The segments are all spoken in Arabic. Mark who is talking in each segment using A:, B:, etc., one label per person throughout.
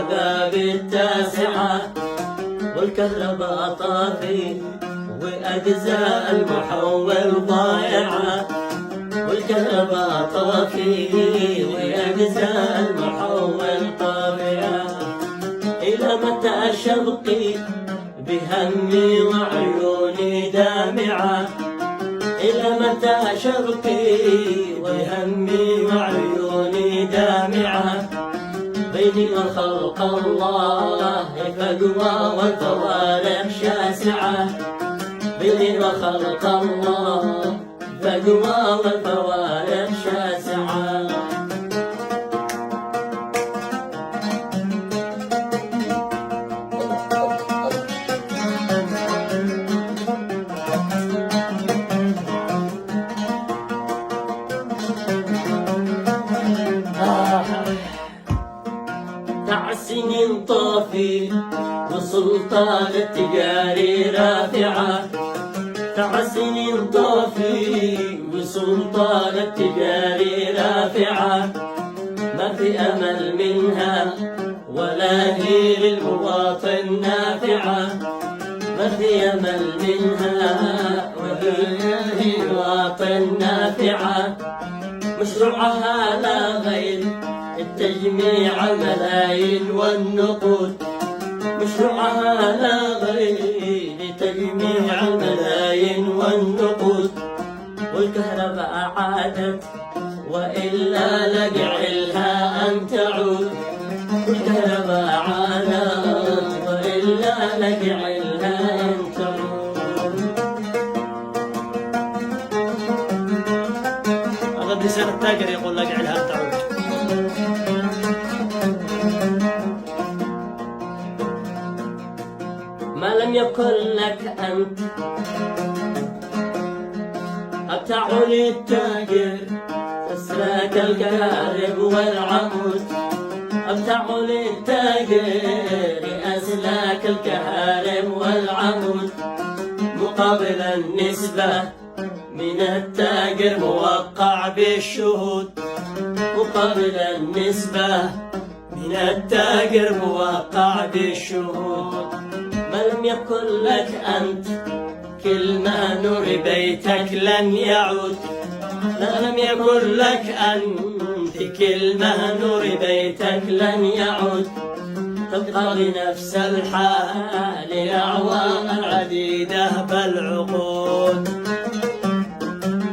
A: باب التاسعة، والكهرباء طافي وأجزاء المحول ضايعة، والكهرباء طافي وأجزاء المحول طابعة. إلى متى شبقي بهمي وعيوني دامعة؟ إلى متى شبقي وهمي وعيوني دامعة؟ بيني وخلق الله فجوى والفوارق شاسعة، بيني وخلق الله فجوى والفوارق شاسعة. سنين طافي وسلطان التجاري رافعة، 9 سنين طافي وسلطان التجاري رافعة. ما في أمل منها ولا هي للمواطن نافعة، ما في أمل منها ولا هي للمواطن نافعة. مشروعها لا غير التجميع الملايين والنقود، مشروعها لا غير تجميع الملايين والنقود. والكهرباء عادت وإلا لجعلها أن تعود، والكهرباء عادت وإلا لجعلها أن تعود.
B: هذا بلسان التاجر يقول لجعلها أن تعود.
A: ما لم يكن لك أنت أبتعوا للتاجر تسلاك الكهارب والعمود، أبتعوا للتاجر أسلاك الكهارب والعمود. مقابل النسبة من التاجر موقع بالشهود، مقابل النسبة من التاجر موقع بالشهود. ما لم يكن لك أنت كل ما نور بيتك لن يعود، ما لم يكن لك أنت كل ما نور بيتك لن يعود. تبقى بنفس الحال أعوام عديدة بالعقود.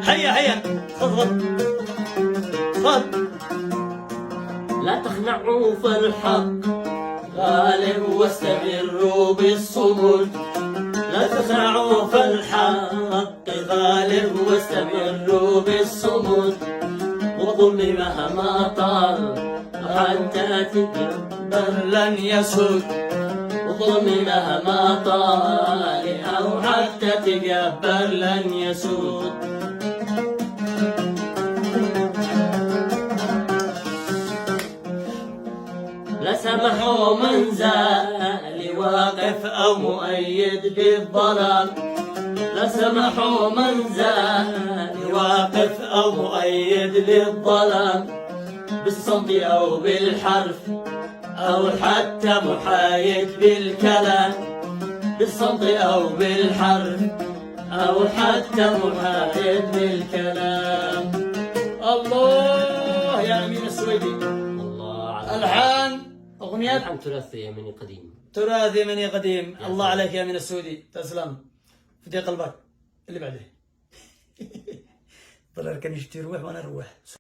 B: هيا هيا تفضل تفضل.
A: لا تخنعوا فالحق غالب واستمروا بالصمود، لا تخنعوا فالحق غالب واستمروا بالصمود. والظلم مهما طال حتى تكبر لن يسود، والظلم مهما طال أو حتى تكبر لن يسود. لا سمحوا من زال واقف أو مؤيد بالظلام، لا سمحوا من زال واقف أو مؤيد للظلام. بالصمت أو بالحرف أو حتى محايد بالكلام، بالصمت أو بالحرف أو حتى محايد بالكلام.
B: الله يا أمين السويدي. الحان أغنية
A: ألحان تراثي يمني قديم،
B: تراث يمني قديم. الله عليك يا أمين السويدي، تسلم في قلبك. اللي بعده ضل كان يشتي يروح وأنا أروح.